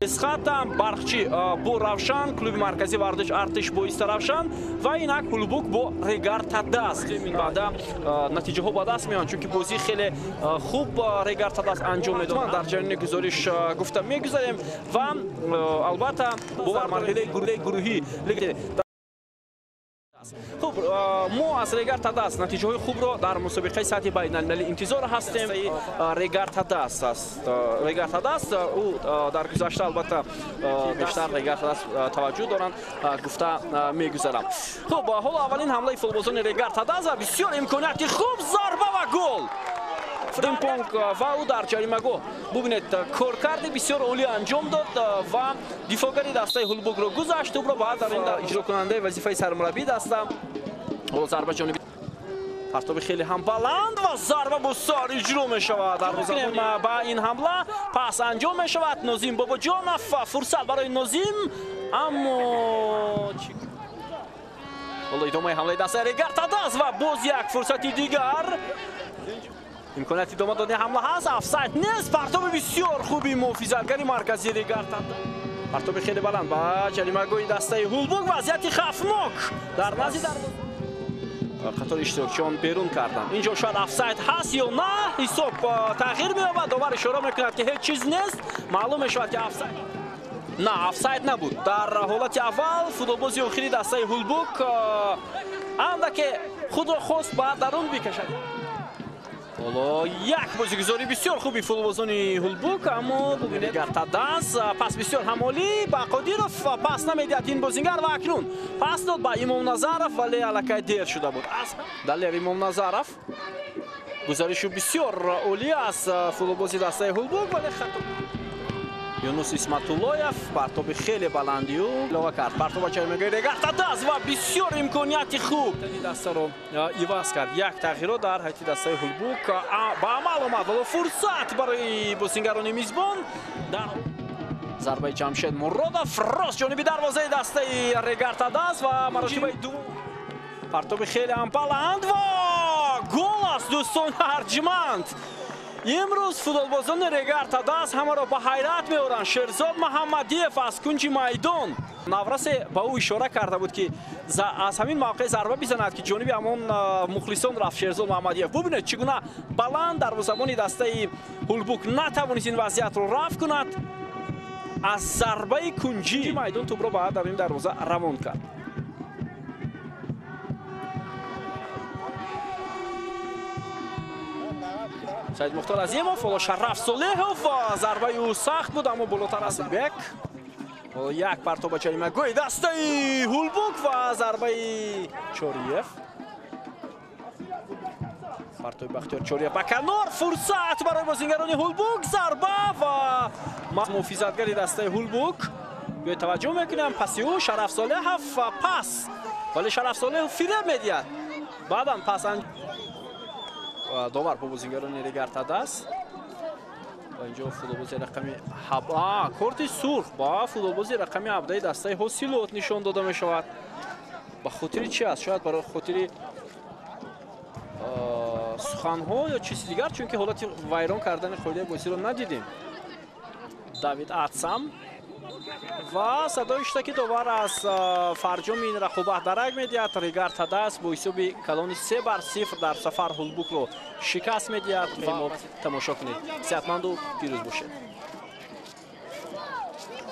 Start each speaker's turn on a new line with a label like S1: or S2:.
S1: Исхатам бархчи бо Равшан, клуби маркази вардиш артиш бо Иста Равшан ва инак Хулбук бо Регарта Даст. Баъда натиҷаҳо ба даст меоянд, чунки бозӣ хеле хуб Регарта Даст анҷом медоданд. Дар ҷарони гузориш гуфта мегузарем ва албатта бо марҳилаи гурӯҳӣ хуб мо аз Регарта Даст натиҷаҳои хубро дар мусобиқаи сатҳи байналмилалӣ интизор ҳастем. Регарта Даст аст. Регарта Даст ӯ дар гузашта албатта бештар Регарта Даст таваҷҷӯҳ доранд, гуфта мегузарам. Хуб ҳоло аввалин ҳамлаи футболбозони Регарта Даст ва бисёр имконияти хуб, зарба ва гол. Фримпонг ва ӯ дар ҷаримагоҳ бубинед коркарди бисёр олӣ анҷом дод ва дифоъгари дастаи Хулбукро гузашт. Тӯбро баъд дар ин иҷрокунандаи вазифаи сармураббии даста ҳоло зарба ҷониби партоби хеле ҳам баланд ва зарба бо сар иҷро мешавад. Ба ин ҳамла пас анҷом мешавад. Нозим Бобоҷонов, фурсат барои Нозим, аммо ҳоло идомаи ҳамлаи дастаи Регарта Даст ва боз як фурсати дигар. имконияти идома додани ҳамла ҳаст, офсайд нест. Партоби бисёр хуби муҳофизатгари марказии Регарта, партоби хеле баланд ба ҷаримагоҳи дастаи Хулбук. вазъияти хавфнок дар назди қатори иштирокчиён берун карданд. инҷо шояд офсайд ҳаст ё на, ҳисоб тағйир меёбад. довар ишора мекунад ки ҳеҷ чиз нест. маълум мешавад ки офсайд на, офсайд набуд. дар ҳолати аввал футболбози охири дастаи Хулбук андаке худро хост ба дарун бикашад. ҳоло як бозигузори бисёр хуби футболбозони Хулбук, аммо бубинед Регарта Даст пас бисёр ҳамолӣ ба Қодиров, пас намедиҳад ин бозингар ва акнун пас дод ба Имомназаров, вале аллакай дер шуда буд. Далер Имомназаров гузаришу бисёр олӣ аз футболбози дастаи Хулбук, вале хато. Юнус Исматуллоев партоби хеле баландиу илова кард. Партоба ҷаримагоҳи Регарта Даст ва бисёр имконияти хуб дастаро иваз кард. Як тағйирот дар ҳайати дастаи Хулбук ба амал омад. ҳоло фурсат барои бозингарони мизбон. зарбаи Ҷамшед Муродов рост ҷониби дарвозаи дастаи Регарта Даст ва маротибаи дуввум. Партоби хеле ҳам баланд ва гол аст дӯстони арҷманд. имрӯз футболбозони Регарта Даст ҳамаро ба ҳайрат меоранд. Шерзод Муҳаммадиев аз кунҷи майдон наврасе ба ӯ ишора карда буд ки аз ҳамин мавқеъ зарба бизанад ки ҷониби ҳамон мухлисон рафт. Шерзод Муҳаммадиев бубинед чӣ гуна баланд дарвозабони дастаи Хулбук натавонист ин вазъиятро рафт кунад. аз зарбаи кунҷи майдон тӯбро баъд дар ин дарвоза равон кард. Саид Мухтор Азимов, ҳоло Шараф Солеҳов, зарбаи ӯ сахт буд, аммо болотар аст. Бек ҳоло як партоба ҷаримагоҳи дастаи Хулбук ва зарбаи Чориев. партоби Бахтиёр Чориев ба канор, фурсат барои бозингарони Хулбук, зарба ва муҳофизатгари дастаи Хулбук. биёед таваҷҷӯҳ мекунам паси ӯ Шараф Солеҳов, пас, вале Шараф Солеҳов фиреб медиҳад. баъдан пас довар по бозингарони Регарта Даст. инҷо футболбози рақами корти сурх ба футболбози рақами 17 дастаи Ҳосилот нишон дода мешавад. ба хотири чи аст? шояд барои хотири суханҳо ё чизи дигар, чунки ҳолати вайрон кардани қоидаи бозиро надидем. Давид Атсам ва садои иштаки довар аз фарҷоми ин рақобат дарак медиҳад. Регарта Даст бо ҳисоби калони 3-0 дар сафар Хулбукро шикаст медиҳад. Тамошо кунед. сеҳатманду пирӯз бошед.